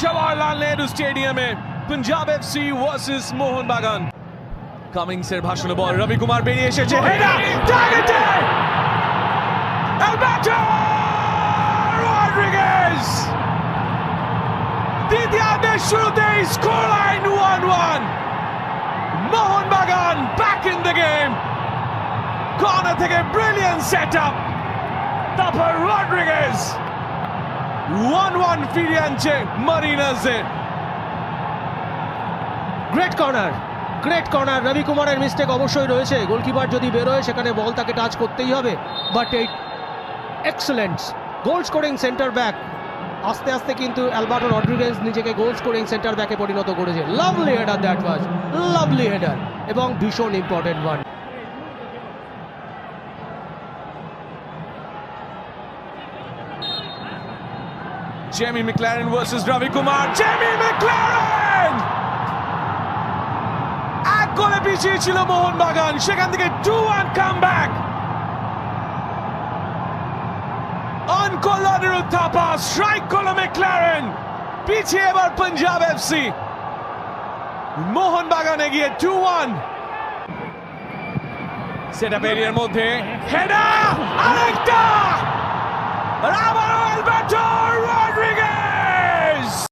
Jawaharlal Nehru স্টেডিয়ামে Punjab FC versus Mohun Bagan. কামিংসের ভাষণে বল, রবি কুমার বেরিয়ে এসেছে, হেডার টার্গেটে, আলবার্টো রড্রিগেজ দ্বিতীয়ার্ধের শুরুতেই score line 1-1। Mohun Bagan back in the game. Corner থেকে ব্রিলিয়ান্ট সেটআপ, তারপর রড্রিগেজ 1-1 ফিরিয়ে আনছে মারিনার্সে। Great corner. রবি কুমারের মিস্টেক অবশ্যই রয়েছে, গোলকিপার যদি বেরোয় সেখানে বল তাকে টাচ করতেই হবে, বাট এই excellent goal scoring centre back. আস্তে আস্তে কিন্তু আলবার্টো রড্রিগেজ নিজেকে গোল স্কোরিং সেন্টার ব্যাকে পরিণত করেছে। Lovely header, that was lovely header এবং ভীষণ important one. Jamie McLaren versus Ravi Kumar. Jamie McLaren! এক গোলে পিছিয়ে ছিল মোহনবাগান, সেখান থেকে 2-1 কামব্যাক। অন করলো অনিরুদ্ধ থাপা, স্ট্রাইক করলো ম্যাকলারেন। পিছিয়ে এবার পাঞ্জাব এফসি, মোহনবাগান এগিয়ে 2-1। সেটআপ এরিয়ার মধ্যে হেডার, আরেকটা, আবারও আলবার্টো রড্রিগেজ।